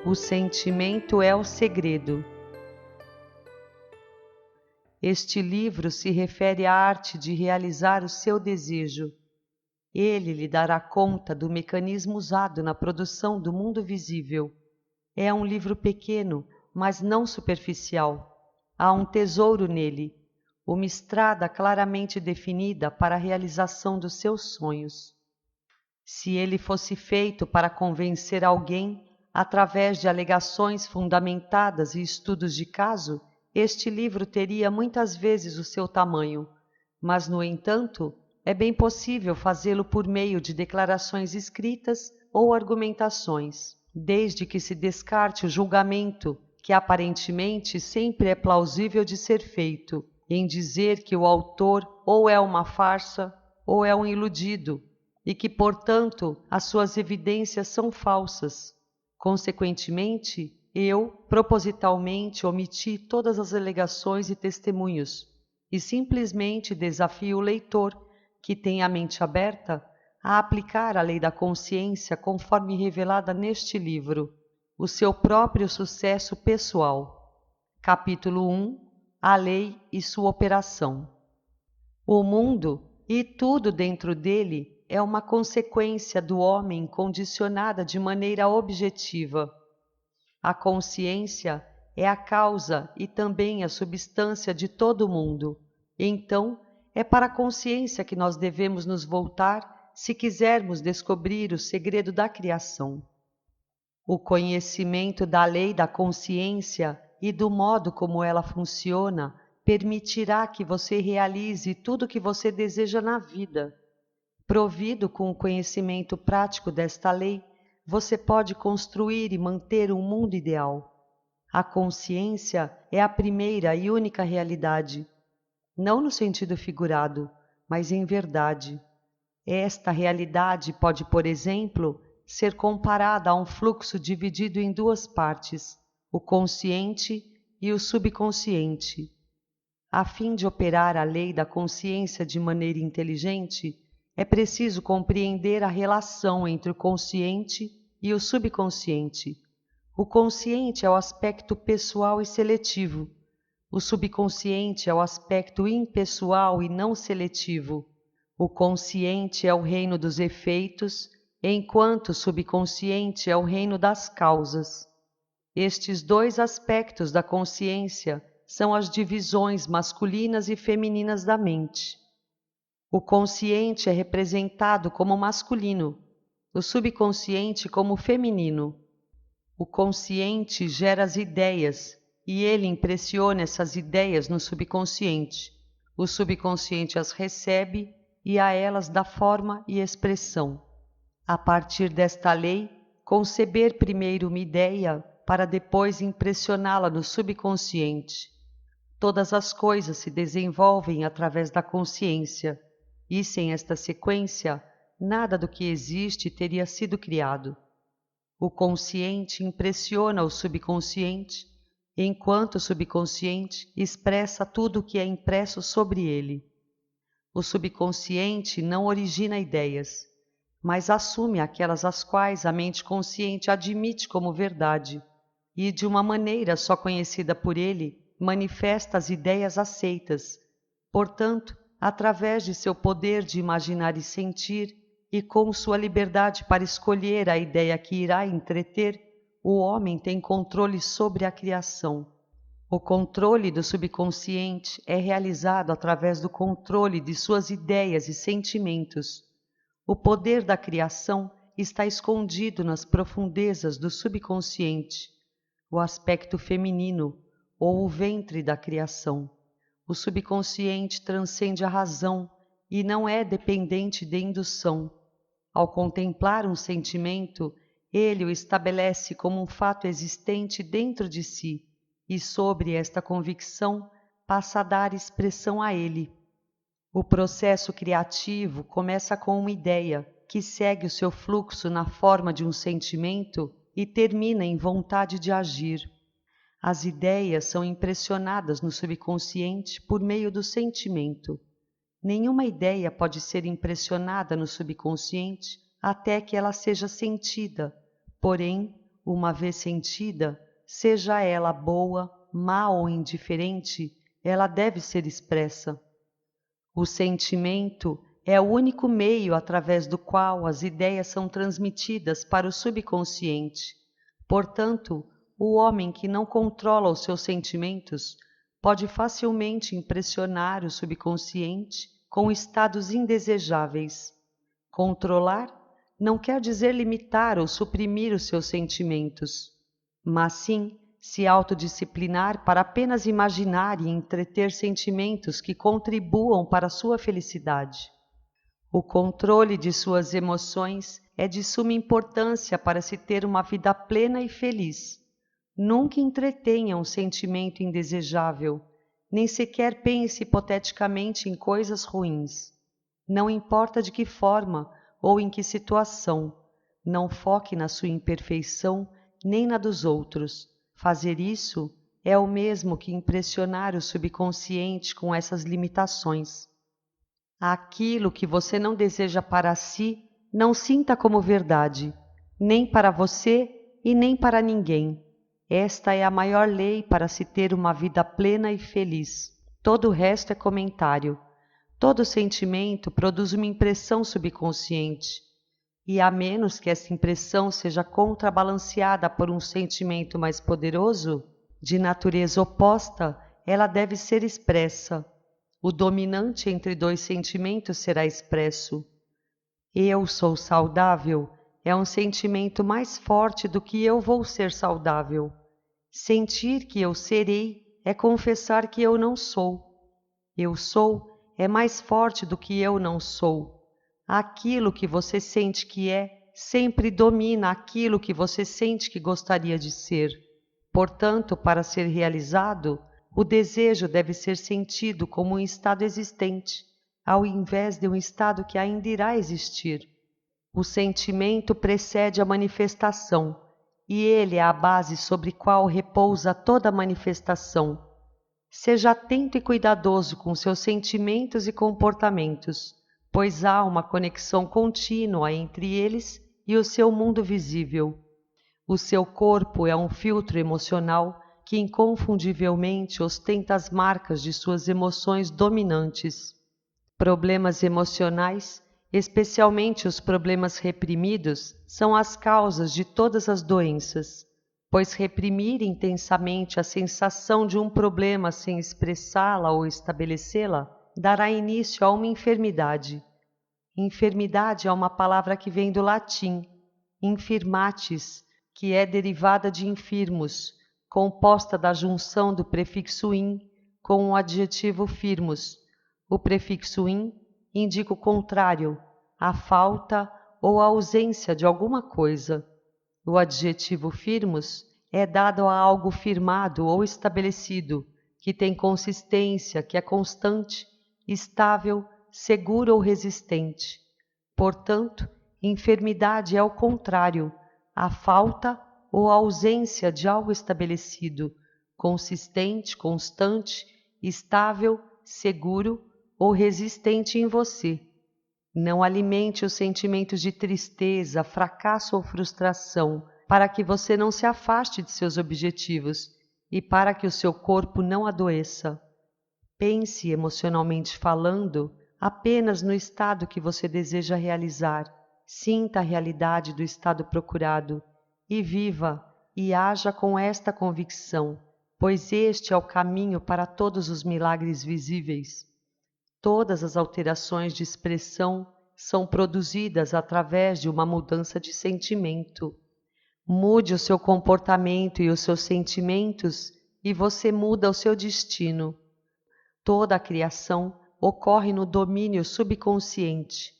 O sentimento é o segredo. Este livro se refere à arte de realizar o seu desejo. Ele lhe dará conta do mecanismo usado na produção do mundo visível. É um livro pequeno, mas não superficial. Há um tesouro nele, uma estrada claramente definida para a realização dos seus sonhos. Se ele fosse feito para convencer alguém, através de alegações fundamentadas e estudos de caso, este livro teria muitas vezes o seu tamanho, mas, no entanto, é bem possível fazê-lo por meio de declarações escritas ou argumentações, desde que se descarte o julgamento, que aparentemente sempre é plausível de ser feito, em dizer que o autor ou é uma farsa ou é um iludido, e que, portanto, as suas evidências são falsas. Consequentemente, eu, propositalmente, omiti todas as alegações e testemunhos, e simplesmente desafio o leitor, que tem a mente aberta, a aplicar a lei da consciência conforme revelada neste livro, o seu próprio sucesso pessoal. Capítulo 1. A lei e sua operação. O mundo e tudo dentro dele é uma consequência do homem condicionada de maneira objetiva. A consciência é a causa e também a substância de todo o mundo. Então, é para a consciência que nós devemos nos voltar se quisermos descobrir o segredo da criação. O conhecimento da lei da consciência e do modo como ela funciona permitirá que você realize tudo o que você deseja na vida. Provido com o conhecimento prático desta lei, você pode construir e manter um mundo ideal. A consciência é a primeira e única realidade, não no sentido figurado, mas em verdade. Esta realidade pode, por exemplo, ser comparada a um fluxo dividido em duas partes, o consciente e o subconsciente. A fim de operar a lei da consciência de maneira inteligente, é preciso compreender a relação entre o consciente e o subconsciente. O consciente é o aspecto pessoal e seletivo. O subconsciente é o aspecto impessoal e não seletivo. O consciente é o reino dos efeitos, enquanto o subconsciente é o reino das causas. Estes dois aspectos da consciência são as divisões masculinas e femininas da mente. O consciente é representado como masculino, o subconsciente como feminino. O consciente gera as ideias e ele impressiona essas ideias no subconsciente. O subconsciente as recebe e a elas dá forma e expressão. A partir desta lei, conceber primeiro uma ideia para depois impressioná-la no subconsciente. Todas as coisas se desenvolvem através da consciência, e sem esta sequência, nada do que existe teria sido criado. O consciente impressiona o subconsciente, enquanto o subconsciente expressa tudo o que é impresso sobre ele. O subconsciente não origina ideias, mas assume aquelas as quais a mente consciente admite como verdade, e de uma maneira só conhecida por ele, manifesta as ideias aceitas. Portanto, através de seu poder de imaginar e sentir, e com sua liberdade para escolher a ideia que irá entreter, o homem tem controle sobre a criação. O controle do subconsciente é realizado através do controle de suas ideias e sentimentos. O poder da criação está escondido nas profundezas do subconsciente, o aspecto feminino ou o ventre da criação. O subconsciente transcende a razão e não é dependente de indução. Ao contemplar um sentimento, ele o estabelece como um fato existente dentro de si, e sobre esta convicção passa a dar expressão a ele. O processo criativo começa com uma ideia, que segue o seu fluxo na forma de um sentimento e termina em vontade de agir. As ideias são impressionadas no subconsciente por meio do sentimento. Nenhuma ideia pode ser impressionada no subconsciente até que ela seja sentida, porém, Uma vez sentida, seja ela boa, má ou indiferente, ela deve ser expressa. O sentimento é o único meio através do qual as ideias são transmitidas para o subconsciente. Portanto, o homem que não controla os seus sentimentos pode facilmente impressionar o subconsciente com estados indesejáveis. Controlar não quer dizer limitar ou suprimir os seus sentimentos, mas sim se autodisciplinar para apenas imaginar e entreter sentimentos que contribuam para a sua felicidade. O controle de suas emoções é de suma importância para se ter uma vida plena e feliz. Nunca entretenha um sentimento indesejável, nem sequer pense hipoteticamente em coisas ruins. Não importa de que forma ou em que situação, não foque na sua imperfeição nem na dos outros. Fazer isso é o mesmo que impressionar o subconsciente com essas limitações. Aquilo que você não deseja para si, não sinta como verdade, nem para você e nem para ninguém. Esta é a maior lei para se ter uma vida plena e feliz. Todo o resto é comentário. Todo sentimento produz uma impressão subconsciente. E a menos que essa impressão seja contrabalanceada por um sentimento mais poderoso, de natureza oposta, ela deve ser expressa. O dominante entre dois sentimentos será expresso. Eu sou saudável é um sentimento mais forte do que eu vou ser saudável. Sentir que eu serei é confessar que eu não sou. Eu sou é mais forte do que eu não sou. Aquilo que você sente que é sempre domina aquilo que você sente que gostaria de ser. Portanto, para ser realizado, o desejo deve ser sentido como um estado existente, ao invés de um estado que ainda irá existir. O sentimento precede a manifestação, e ele é a base sobre qual repousa toda a manifestação. Seja atento e cuidadoso com seus sentimentos e comportamentos, pois há uma conexão contínua entre eles e o seu mundo visível. O seu corpo é um filtro emocional que inconfundivelmente ostenta as marcas de suas emoções dominantes. Problemas emocionais, especialmente os problemas reprimidos, são as causas de todas as doenças, pois reprimir intensamente a sensação de um problema sem expressá-la ou estabelecê-la dará início a uma enfermidade. Enfermidade é uma palavra que vem do latim, infirmatis, que é derivada de infirmus, composta da junção do prefixo in com o adjetivo firmus. O prefixo in indica o contrário, a falta ou a ausência de alguma coisa. O adjetivo firmus é dado a algo firmado ou estabelecido, que tem consistência, que é constante, estável, seguro ou resistente. Portanto, enfermidade é o contrário, a falta ou a ausência de algo estabelecido, consistente, constante, estável, seguro ou resistente em você. Não alimente os sentimentos de tristeza, fracasso ou frustração, para que você não se afaste de seus objetivos e para que o seu corpo não adoeça. Pense, emocionalmente falando, apenas no estado que você deseja realizar. Sinta a realidade do estado procurado e viva e haja com esta convicção, pois este é o caminho para todos os milagres visíveis. Todas as alterações de expressão são produzidas através de uma mudança de sentimento. Mude o seu comportamento e os seus sentimentos e você muda o seu destino. Toda a criação ocorre no domínio subconsciente.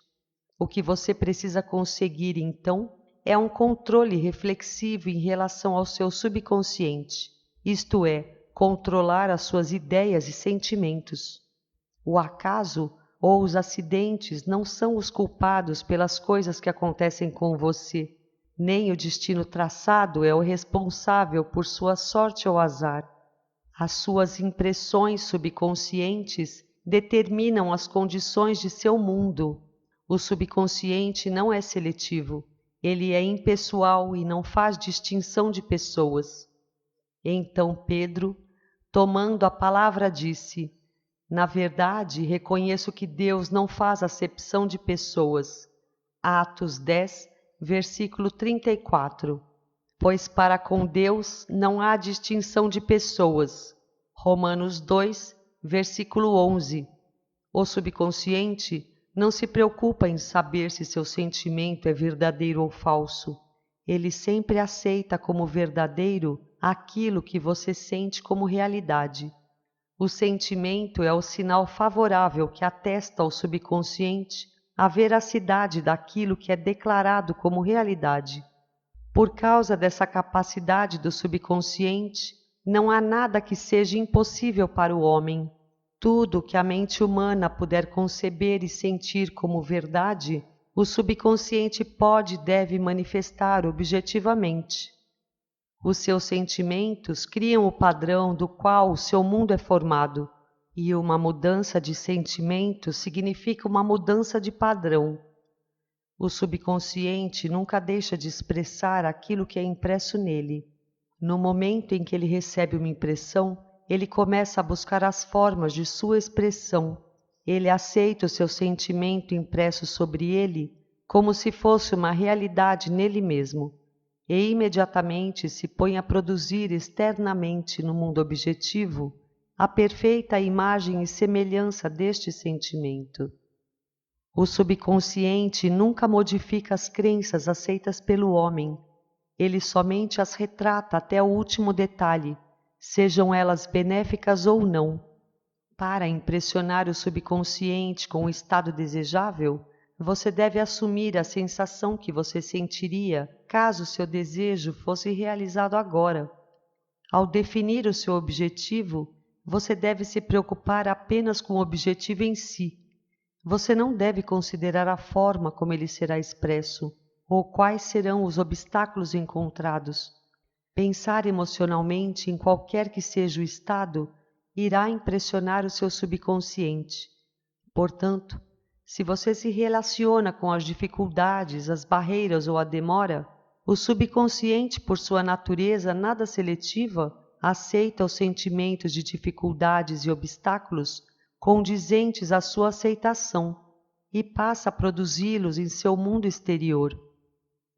O que você precisa conseguir, então, é um controle reflexivo em relação ao seu subconsciente, isto é, controlar as suas ideias e sentimentos. O acaso ou os acidentes não são os culpados pelas coisas que acontecem com você, nem o destino traçado é o responsável por sua sorte ou azar. As suas impressões subconscientes determinam as condições de seu mundo. O subconsciente não é seletivo. Ele é impessoal e não faz distinção de pessoas. Então Pedro, tomando a palavra, disse: Na verdade, reconheço que Deus não faz acepção de pessoas. Atos 10, versículo 34. Pois para com Deus não há distinção de pessoas. Romanos 2, versículo 11. O subconsciente não se preocupa em saber se seu sentimento é verdadeiro ou falso. Ele sempre aceita como verdadeiro aquilo que você sente como realidade. O sentimento é o sinal favorável que atesta ao subconsciente a veracidade daquilo que é declarado como realidade. Por causa dessa capacidade do subconsciente, não há nada que seja impossível para o homem. Tudo que a mente humana puder conceber e sentir como verdade, o subconsciente pode e deve manifestar objetivamente. Os seus sentimentos criam o padrão do qual o seu mundo é formado, e uma mudança de sentimento significa uma mudança de padrão. O subconsciente nunca deixa de expressar aquilo que é impresso nele. No momento em que ele recebe uma impressão, ele começa a buscar as formas de sua expressão. Ele aceita o seu sentimento impresso sobre ele como se fosse uma realidade nele mesmo, e imediatamente se põe a produzir externamente no mundo objetivo a perfeita imagem e semelhança deste sentimento. O subconsciente nunca modifica as crenças aceitas pelo homem. Ele somente as retrata até o último detalhe, sejam elas benéficas ou não. Para impressionar o subconsciente com o estado desejável, você deve assumir a sensação que você sentiria caso seu desejo fosse realizado agora. Ao definir o seu objetivo, você deve se preocupar apenas com o objetivo em si. Você não deve considerar a forma como ele será expresso, ou quais serão os obstáculos encontrados. Pensar emocionalmente em qualquer que seja o estado irá impressionar o seu subconsciente. Portanto, se você se relaciona com as dificuldades, as barreiras ou a demora, o subconsciente, por sua natureza nada seletiva, aceita os sentimentos de dificuldades e obstáculos condizentes à sua aceitação e passa a produzi-los em seu mundo exterior.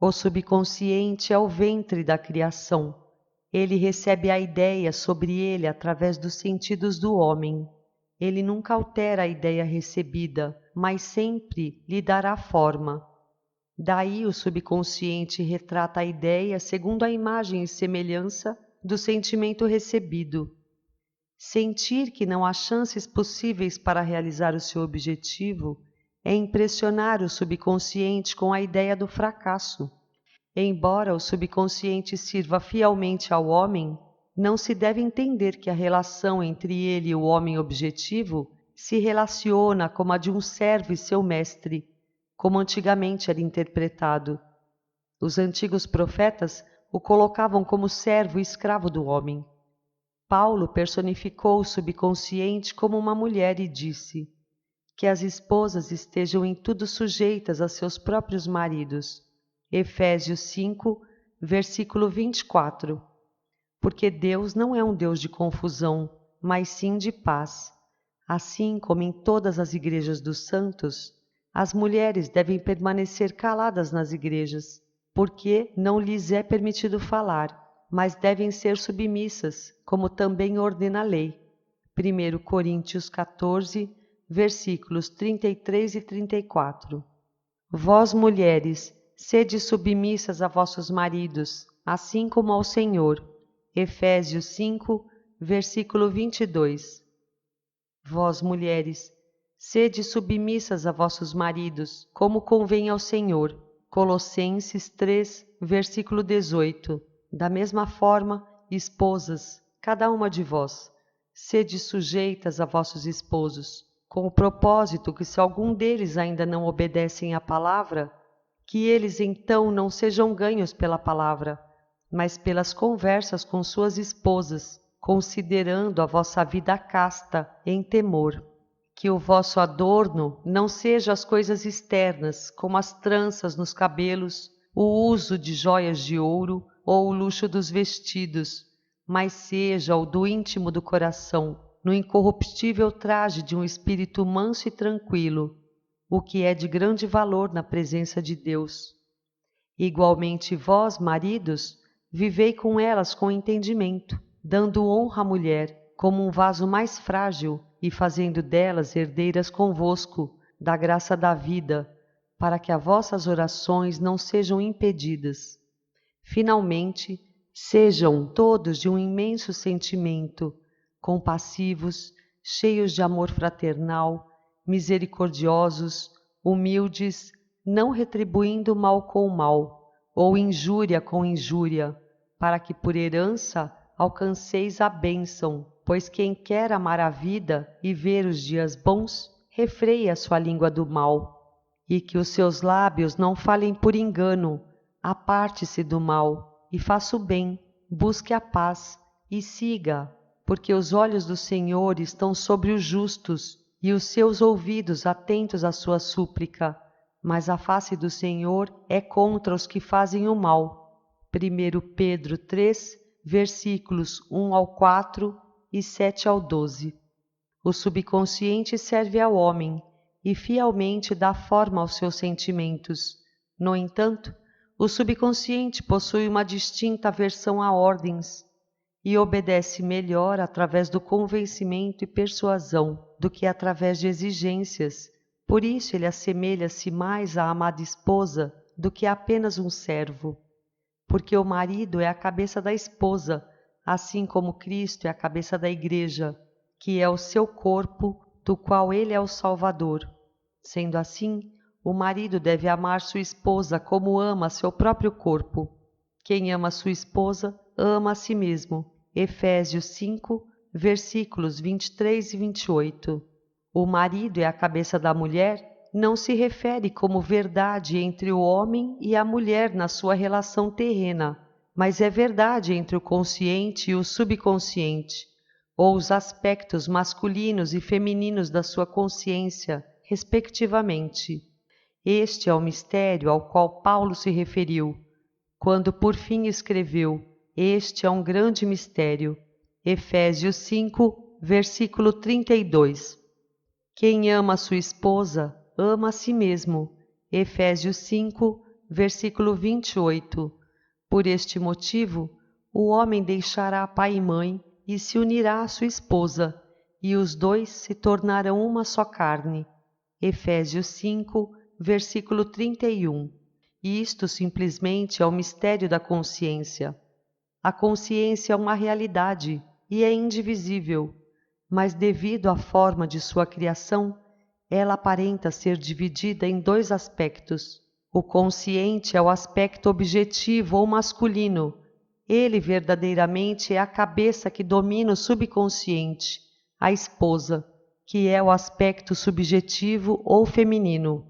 O subconsciente é o ventre da criação. Ele recebe a ideia sobre ele através dos sentidos do homem. Ele nunca altera a ideia recebida, mas sempre lhe dará forma. Daí o subconsciente retrata a ideia segundo a imagem e semelhança do sentimento recebido. Sentir que não há chances possíveis para realizar o seu objetivo é impressionar o subconsciente com a ideia do fracasso. Embora o subconsciente sirva fielmente ao homem, não se deve entender que a relação entre ele e o homem objetivo se relaciona como a de um servo e seu mestre, como antigamente era interpretado. Os antigos profetas o colocavam como servo e escravo do homem. Paulo personificou o subconsciente como uma mulher e disse: que as esposas estejam em tudo sujeitas a seus próprios maridos. Efésios 5, versículo 24. Porque Deus não é um Deus de confusão, mas sim de paz. Assim como em todas as igrejas dos santos, as mulheres devem permanecer caladas nas igrejas, porque não lhes é permitido falar, mas devem ser submissas, como também ordena a lei. 1 Coríntios 14, versículos 33 e 34. Vós, mulheres, sede submissas a vossos maridos, assim como ao Senhor. Efésios 5, versículo 22. Vós, mulheres, sede submissas a vossos maridos, como convém ao Senhor. Colossenses 3, versículo 18. Da mesma forma, esposas, cada uma de vós, sede sujeitas a vossos esposos, com o propósito que, se algum deles ainda não obedecem à palavra, que eles então não sejam ganhos pela palavra, mas pelas conversas com suas esposas, considerando a vossa vida casta em temor. Que o vosso adorno não seja as coisas externas, como as tranças nos cabelos, o uso de joias de ouro ou o luxo dos vestidos, mas seja o do íntimo do coração, no incorruptível traje de um espírito manso e tranquilo, o que é de grande valor na presença de Deus. Igualmente vós, maridos, vivei com elas com entendimento, dando honra à mulher como um vaso mais frágil e fazendo delas herdeiras convosco da graça da vida, para que as vossas orações não sejam impedidas. Finalmente, sejam todos de um imenso sentimento, compassivos, cheios de amor fraternal, misericordiosos, humildes, não retribuindo mal com mal, ou injúria com injúria, para que por herança alcanceis a bênção, pois quem quer amar a vida e ver os dias bons, refreie a sua língua do mal, e que os seus lábios não falem por engano. Aparte-se do mal e faça o bem, busque a paz e siga, porque os olhos do Senhor estão sobre os justos e os seus ouvidos atentos à sua súplica, mas a face do Senhor é contra os que fazem o mal. 1 Pedro 3, versículos 1 ao 4 e 7 ao 12. O subconsciente serve ao homem e fielmente dá forma aos seus sentimentos. No entanto, o subconsciente possui uma distinta aversão a ordens e obedece melhor através do convencimento e persuasão do que através de exigências. Por isso ele assemelha-se mais à amada esposa do que a apenas um servo. Porque o marido é a cabeça da esposa, assim como Cristo é a cabeça da igreja, que é o seu corpo, do qual ele é o Salvador. Sendo assim, o marido deve amar sua esposa como ama seu próprio corpo. Quem ama sua esposa, ama a si mesmo. Efésios 5, versículos 23 e 28. O marido é a cabeça da mulher, não se refere como verdade entre o homem e a mulher na sua relação terrena, mas é verdade entre o consciente e o subconsciente, ou os aspectos masculinos e femininos da sua consciência, respectivamente. Este é o mistério ao qual Paulo se referiu, quando por fim escreveu: Este é um grande mistério. Efésios 5, versículo 32. Quem ama sua esposa, ama a si mesmo. Efésios 5, versículo 28. Por este motivo, o homem deixará pai e mãe e se unirá à sua esposa, e os dois se tornarão uma só carne. Efésios 5, versículo 31. Isto simplesmente é o mistério da consciência. A consciência é uma realidade e é indivisível, mas devido à forma de sua criação, ela aparenta ser dividida em dois aspectos. O consciente é o aspecto objetivo ou masculino. Ele verdadeiramente é a cabeça que domina o subconsciente, a esposa, que é o aspecto subjetivo ou feminino.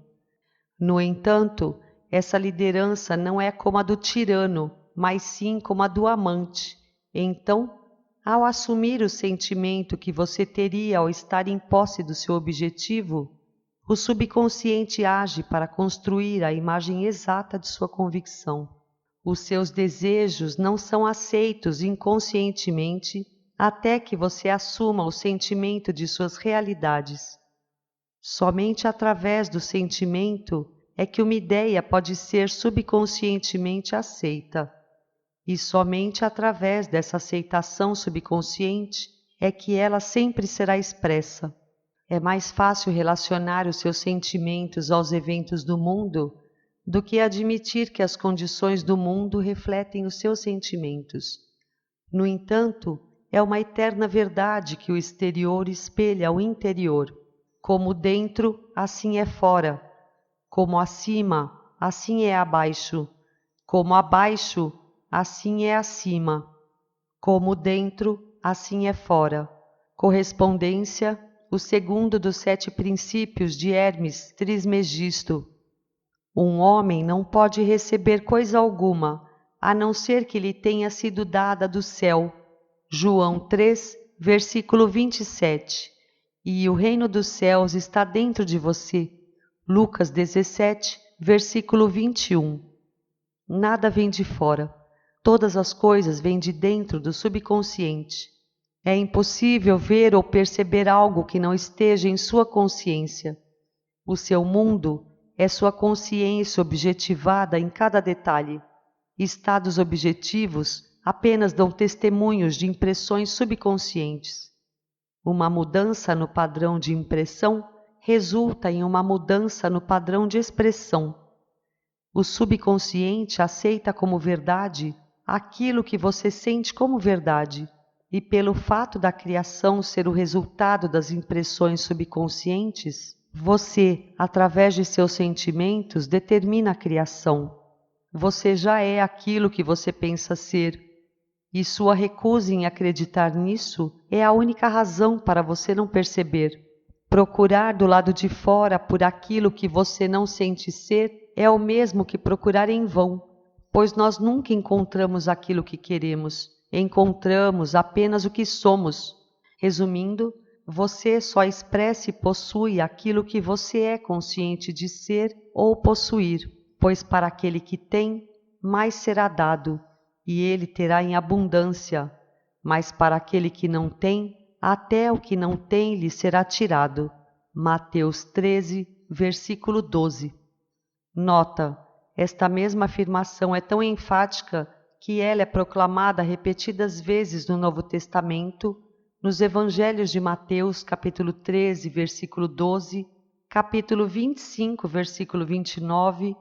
No entanto, essa liderança não é como a do tirano, mas sim como a do amante. Então, ao assumir o sentimento que você teria ao estar em posse do seu objetivo, o subconsciente age para construir a imagem exata de sua convicção. Os seus desejos não são aceitos inconscientemente até que você assuma o sentimento de suas realidades. Somente através do sentimento é que uma ideia pode ser subconscientemente aceita. E somente através dessa aceitação subconsciente é que ela sempre será expressa. É mais fácil relacionar os seus sentimentos aos eventos do mundo do que admitir que as condições do mundo refletem os seus sentimentos. No entanto, é uma eterna verdade que o exterior espelha o interior. Como dentro, assim é fora. Como acima, assim é abaixo. Como abaixo, assim é acima. Como dentro, assim é fora. Correspondência, o segundo dos 7 princípios de Hermes Trismegisto. Um homem não pode receber coisa alguma, a não ser que lhe tenha sido dada do céu. João 3, versículo 27. E o reino dos céus está dentro de você. Lucas 17, versículo 21. Nada vem de fora. Todas as coisas vêm de dentro do subconsciente. É impossível ver ou perceber algo que não esteja em sua consciência. O seu mundo é sua consciência objetivada em cada detalhe. Estados objetivos apenas dão testemunhos de impressões subconscientes. Uma mudança no padrão de impressão resulta em uma mudança no padrão de expressão. O subconsciente aceita como verdade aquilo que você sente como verdade, e pelo fato da criação ser o resultado das impressões subconscientes, você, através de seus sentimentos, determina a criação. Você já é aquilo que você pensa ser, e sua recusa em acreditar nisso é a única razão para você não perceber. Procurar do lado de fora por aquilo que você não sente ser é o mesmo que procurar em vão, pois nós nunca encontramos aquilo que queremos, encontramos apenas o que somos. Resumindo, você só expressa e possui aquilo que você é consciente de ser ou possuir, pois para aquele que tem, mais será dado, e ele terá em abundância, mas para aquele que não tem, até o que não tem lhe será tirado. Mateus 13, versículo 12. Nota: esta mesma afirmação é tão enfática que ela é proclamada repetidas vezes no Novo Testamento, nos Evangelhos de Mateus, capítulo 13, versículo 12, capítulo 25, versículo 29,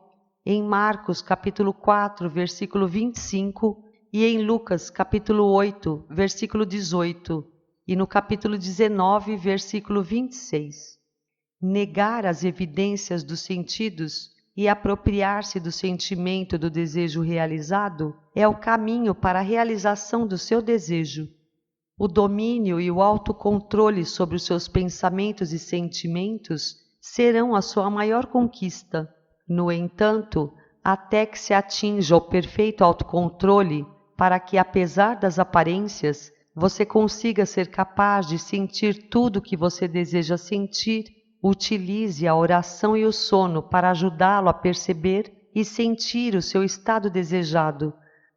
em Marcos, capítulo 4, versículo 25, e em Lucas, capítulo 8, versículo 18, e no capítulo 19, versículo 26. Negar as evidências dos sentidos e apropriar-se do sentimento do desejo realizado é o caminho para a realização do seu desejo. O domínio e o autocontrole sobre os seus pensamentos e sentimentos serão a sua maior conquista. No entanto, até que se atinja o perfeito autocontrole, para que, apesar das aparências, você consiga ser capaz de sentir tudo o que você deseja sentir, utilize a oração e o sono para ajudá-lo a perceber e sentir o seu estado desejado,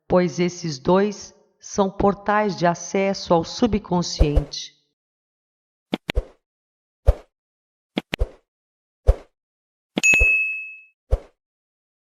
pois esses dois são portais de acesso ao subconsciente.